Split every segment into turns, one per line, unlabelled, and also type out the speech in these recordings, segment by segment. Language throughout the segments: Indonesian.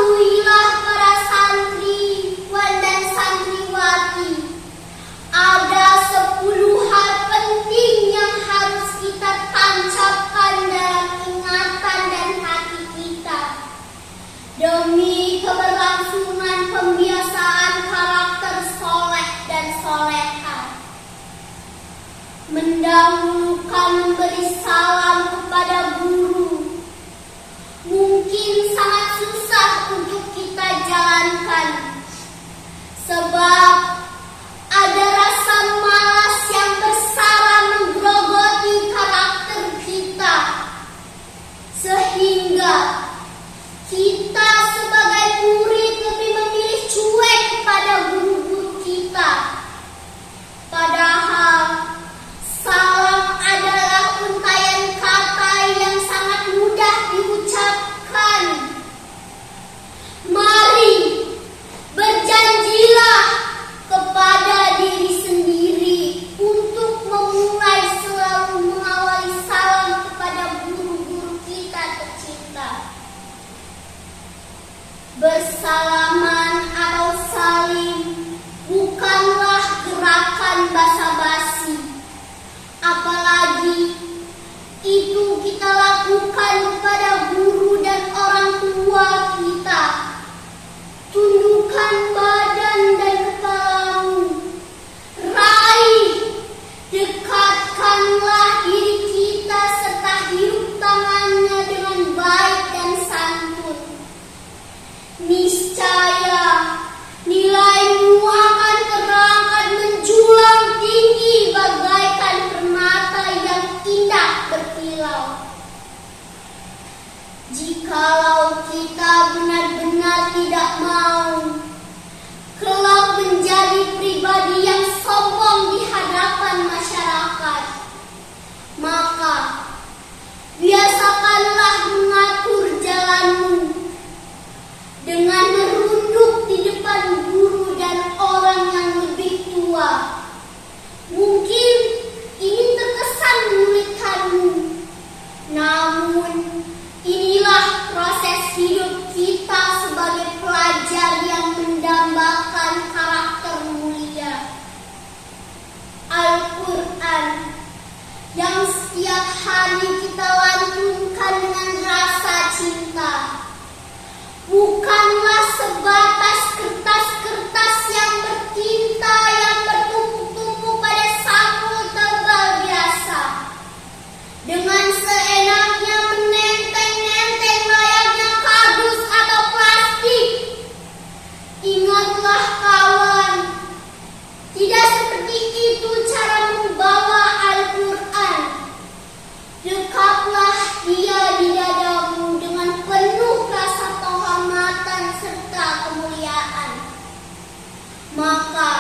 Ketahuilah para santriwan dan santriwati, ada 10 hal penting yang harus kita tancapkan dalam ingatan dan hati kita demi keberlangsungan pembiasaan karakter soleh dan soleha. Mendahulukan memberi salam kepada guru mungkin sangat susah untuk kita jalankan, sebab ada rasa malas yang bersara menggerogoti karakter kita, sehingga kita sebagai murid lebih memilih cuek kepada guru-guru kita. Padahal salam adalah untayan kata yang sangat mudah diucapkan. Mari berjanjilah kepada diri sendiri untuk memulai selalu mengawali salam kepada guru-guru kita tercinta. Bersalaman atau salim bukanlah gerakan basa-basi, apalagi itu kita lakukan kepada guru dan orang tua kita. Tundukkan badan dan kepalamu, raih, dekatkanlah diri kita serta hirup tangannya dengan baik dan santun. Niscaya nilaimu akan terangkat menjulang tinggi bagaikan permata yang indah berkilau. Jikalau kita benar-benar tidak mau kelak menjadi pribadi yang sombong di hadapan masyarakat, maka biasakanlah mengatur jalanmu dengan merunduk di depan guru dan orang yang lebih tua. Mungkin ini terkesan menyulitkanmu, namun inilah proses hidup kita sebagai pelajar yang mendambakan karakter mulia. Al-Quran yang setiap hari kita lantunkan dengan rasa cinta bukanlah sebatas kertas-kertas yang bertinta yang bertumpuk-tumpuk pada sampul tebal biasa, dengan seenaknya menenteng-nenteng layaknya kardus atau plastik. Ingatlah kawan, tidak seperti itu cara membawa Al-Quran. Dekaplah dia di dadamu dengan penuh rasa penghormatan serta kemuliaan. Maka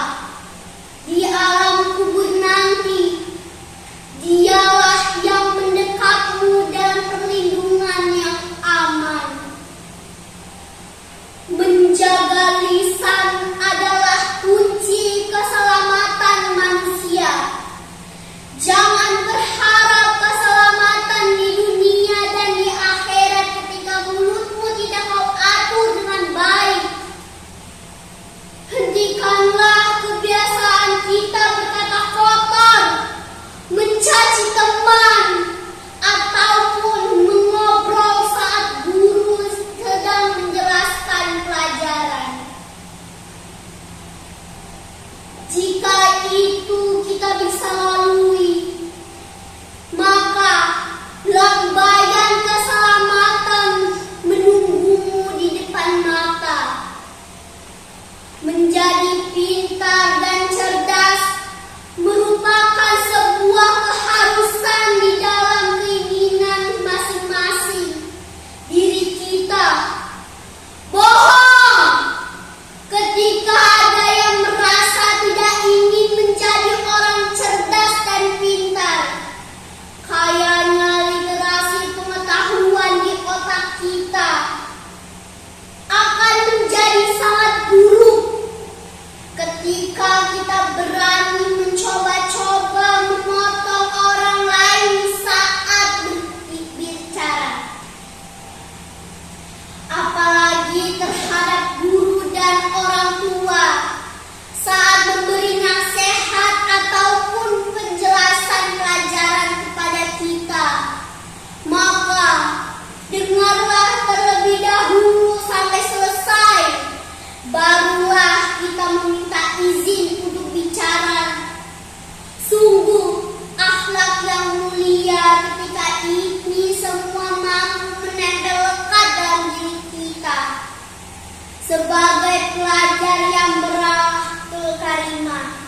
sebagai pelajar yang berakhlak karimah.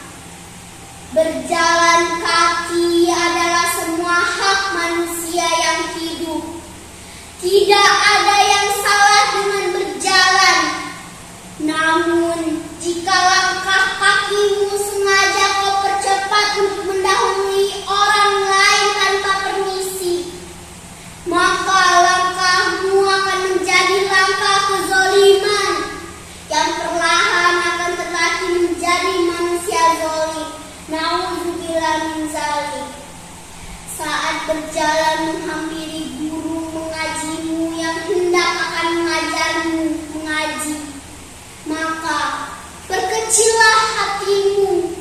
Berjalan kaki adalah semua hak manusia yang hidup. Tidak ada yang salah dengan berjalan. Namun, jika langkah kakimu sengaja kau percepat untuk mendahului orang lain tanpa permisi, maka langkahmu akan menjadi langkah kezoliman yang perlahan akan terlatih menjadi manusia zolim. Nauzubillah min zalik. Saat berjalan menghampiri guru mengajimu yang hendak akan mengajarmu mengaji, maka perkecillah hatimu,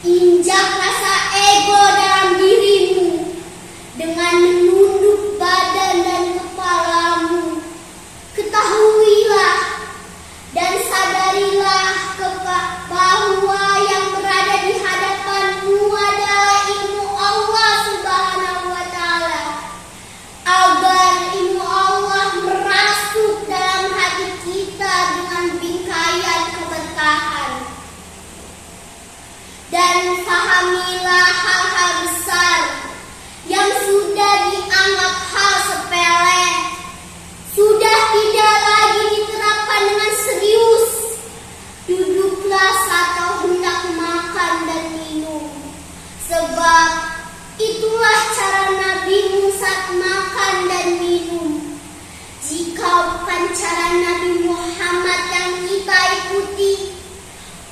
injak rasa ego dalam dirimu dengan menunduk badan dan kepalamu. Ketahuilah dan sadarilah bahwa yang berada di hadapanmu adalah ilmu Allah Subhanahu wa Ta'ala, agar ilmu Allah merasuk dalam hati kita dengan bingkaian keberkahan. Dan fahamilah hal-hal besar yang sudah dianggap hal sepele, sudah tidak lagi diterapkan dengan serius. Duduklah saat kau hendak makan dan minum, sebab itulah cara Nabi saat makan dan minum. Jika bukan cara Nabi Muhammad yang kita ikuti,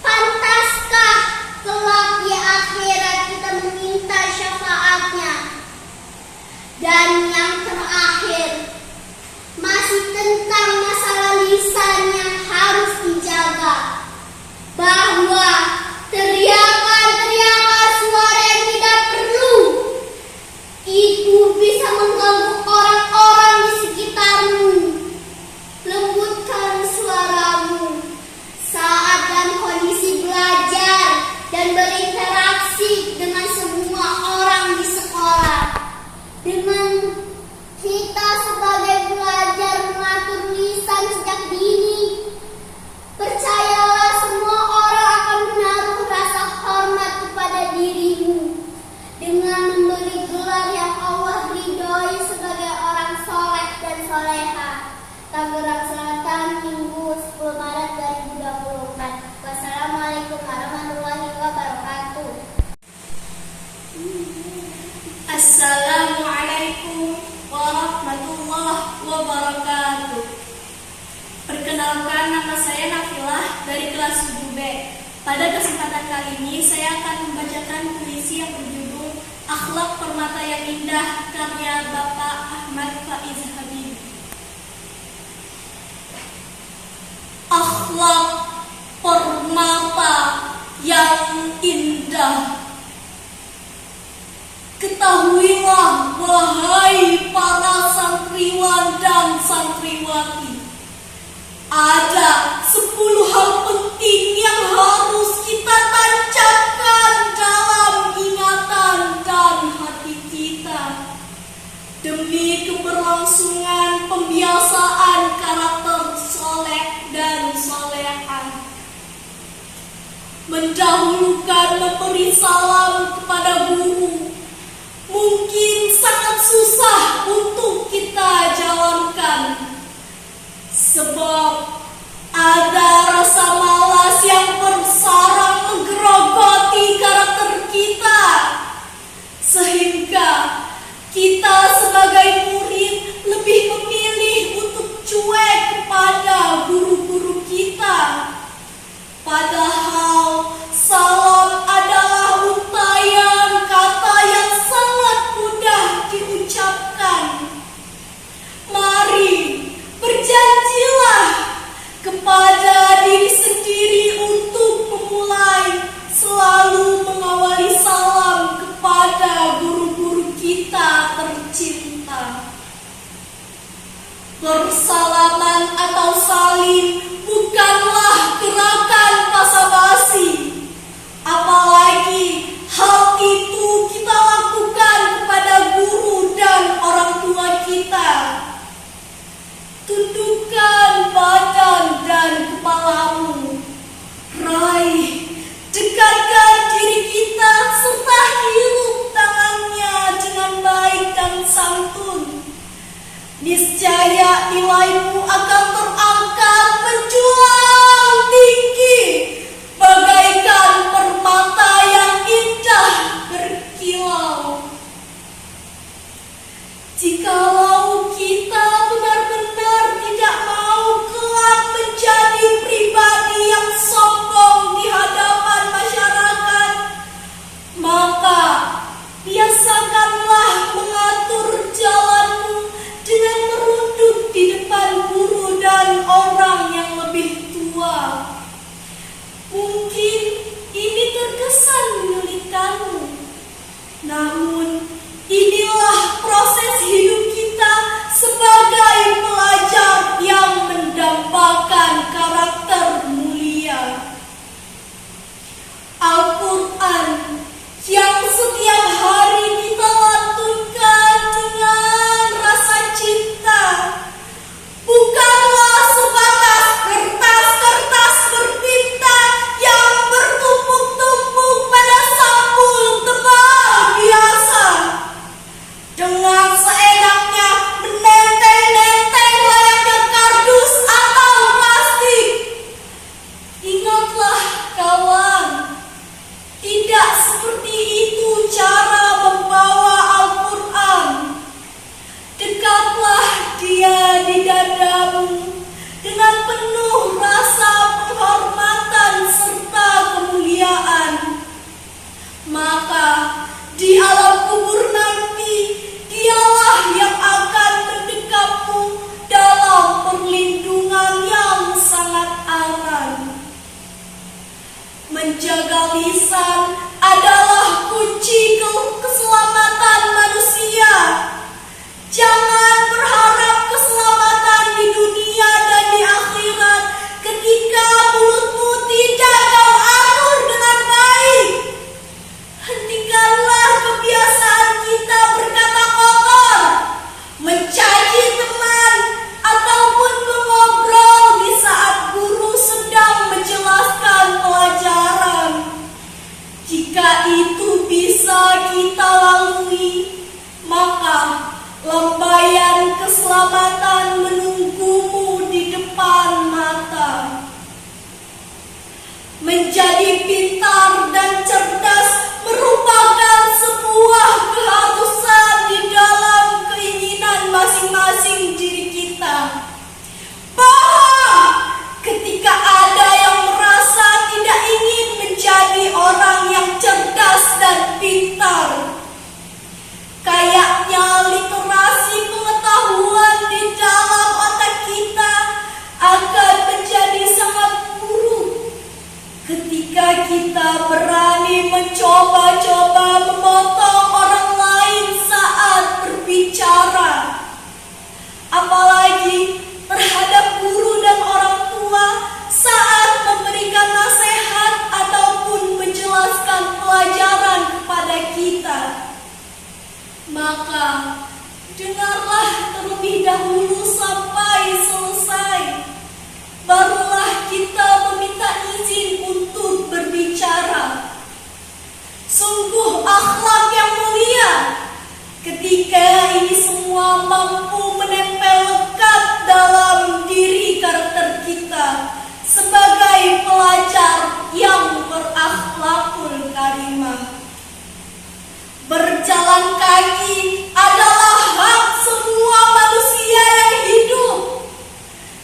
pantaskah kelak di akhirat kita meminta syafaatnya? Dan yang terakhir, masih tentang masalah lisan yang harus dijaga, bahwa teriakan-teriakan suara yang tidak perlu itu bisa mengganggu orang-orang di sekitarmu. Lembutkan suaramu saat dalam kondisi belajar dan berinteraksi dengan semua orang di sekolah. Dengan kita sebagai pelajar mengatur lisan sejak dini, percayalah semua orang akan menaruh rasa hormat kepada dirimu dengan memberi gelar yang Allah ridhoi sebagai orang soleh dan soleha. Tangerang Selatan, Minggu 10 Maret 2024. Wassalamualaikum warahmatullahi wabarakatuh.
Assalamualaikum warahmatullahi wabarakatuh. Perkenalkan, nama saya Nafilah dari kelas 7B. Pada kesempatan kali ini saya akan membacakan puisi yang berjudul Akhlak Permata yang Indah karya Bapak Ahmad Faiz Habibie. Akhlak permata yang indah, ketahuilah wahai para santriwan dan santriwati, ada 10 hal penting yang harus kita tancapkan dalam ingatan dan hati kita demi keberlangsungan pembiasaan karakter soleh dan solehah. Mendahulukan memberi salam kepada guru mungkin sangat susah untuk kita jalankan, sebab ada rasa malas yang bersarang menggerogoti karakter kita, sehingga kita sebagai murid lebih memilih untuk cuek kepada guru-guru kita. Padahal salam adalah untayan kata yang sangat mudah diucapkan. Mari berjanjilah kepada diri sendiri untuk memulai selalu mengawali salam kepada guru-guru kita tercinta. Bersalaman atau salim bukanlah gerakan basa-basi, apalagi hal itu kita lakukan kepada guru dan orang tua kita. Tundukkan badan dan kepala niscaya nilaimu akan terangkat menjulang tinggi bagaikan permata yang indah berkilau. Jikalau kita benar-benar tidak mau kelak menjadi pribadi yang sombong di hadapan masyarakat, maka biasakanlah mengatur jalanmu dengan merunduk di depan guru dan orang yang lebih tua. Mungkin ini terkesan menyulitkanmu, namun inilah proses hidup kita sebagai pelajar yang mendambakan karakter mulia. Al-Quran yang setiap hari kita lantunkan dengan rasa cinta bukanlah sebatas kertas-kertas bertinta yang bertumpuk-tumpuk pada sampul tebal biasa, dengan seenaknya menenteng-nenteng layaknya kardus atau plastik. Ingatlah kawan, tidak seperti itu cara membawa Al-Quran. Dekatlah dia di dadamu dengan penuh rasa penghormatan serta kemuliaan. Maka di alam kubur nanti, dialah yang akan mendekapmu dalam perlindungan yang sangat aman. Menjaga lisan adalah kunci keselamatan manusia. Jangan berharap keselamatan di dunia dan di akhirat ketika mulutmu tidak kau atur dengan baik. Hentikanlah kebiasaan kita berkata kotor, mencaci teman, ataupun mengobrol di saat guru sedang menjelaskan pelajaran. Jika itu bisa kita lalui, maka lambayan keselamatan menunggumu di depan mata. Menjadi pintar dan cerdas merupakan sebuah keharusan di dalam keinginan masing-masing diri kita. Bahwa ketika ada yang merasa tidak ingin menjadi orang yang cerdas dan pintar, kayaknya literasi pengetahuan di dalam otak kita akan menjadi sangat buruk ketika kita berani mencoba-coba memotong orang lain saat berbicara, apalagi terhadap guru dan orang tua saat memberikan nasihat ataupun menjelaskan pelajaran kepada kita. Maka dengarlah terlebih dahulu sampai selesai, barulah kita meminta izin untuk berbicara. Sungguh akhlak yang mulia ketika ini semua mampu menempel lekat dalam diri karakter kita sebagai pelajar yang berakhlakul karimah. Berjalan kaki adalah hak semua manusia yang hidup.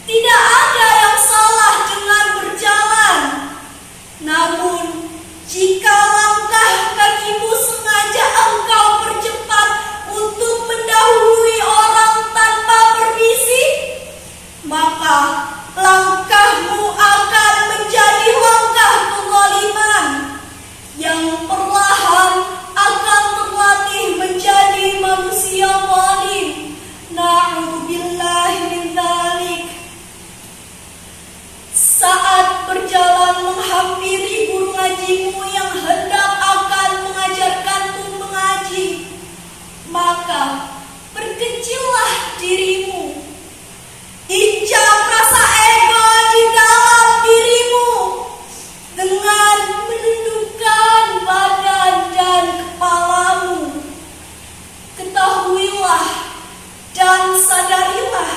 Tidak ada yang salah dengan berjalan. Namun, jika langkah kakimu sengaja engkau percepat untuk mendahului orang tanpa permisi, maka langkahmu akan menjadi langkah kezaliman yang perlahan akan terlatih menjadi manusia zalim. Na'udzubillah min dzalik. Saat berjalan menghampiri guru ngajimu yang hendak akan mengajarkanmu mengaji, maka perkecillah dirimu. Injak rasa ego di dalam dirimu dengan menundukkan badan dan kepalamu. Ketahuilah dan Dan sadarilah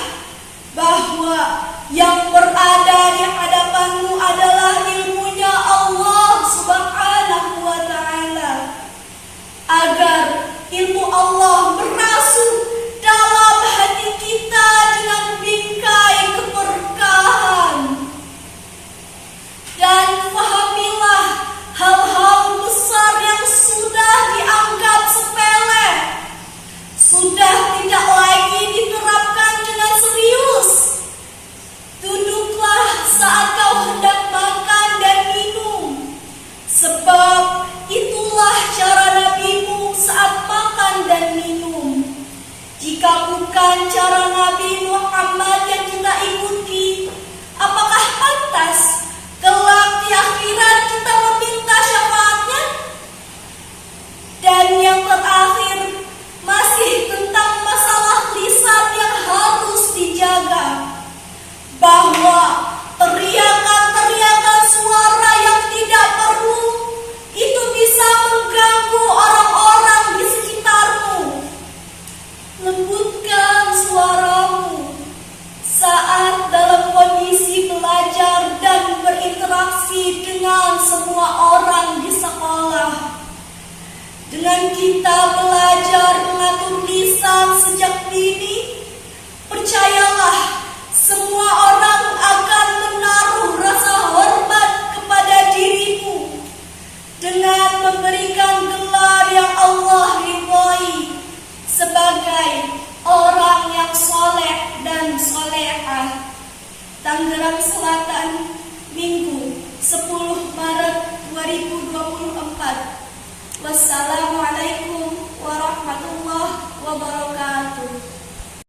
bahwa yang berada di hadapanmu adalah ilmunya Allah Subhanahu wa Ta'ala, agar ilmu Allah merasuk dalam hati kita dengan bingkai keberkahan. Dan fahamilah hal-hal besar yang sudah dianggap sepele, sudah tidak lagi diterapkan dengan serius. Duduklah saat kau hendak makan dan minum, sebab itulah cara nabimu saat makan dan minum. Jika bukan cara Nabi Muhammad yang kita ikuti, apakah pantas kelak di akhirat kita meminta syafaatnya? Dan yang terakhir, masih tentang masalah lisan yang harus dijaga, bahwa teriakan-teriakan suara yang tidak perlu itu bisa mengganggu orang-orang di sekitarmu. Lembutkan suaramu saat dalam kondisi belajar dan berinteraksi dengan semua orang di sekolah. Dengan kita belajar mengatur lisan sejak dini, percayalah semua orang akan menaruh rasa hormat kepada dirimu dengan memberikan gelar yang Allah ridhoi sebagai orang yang soleh dan solehah. Tangerang Selatan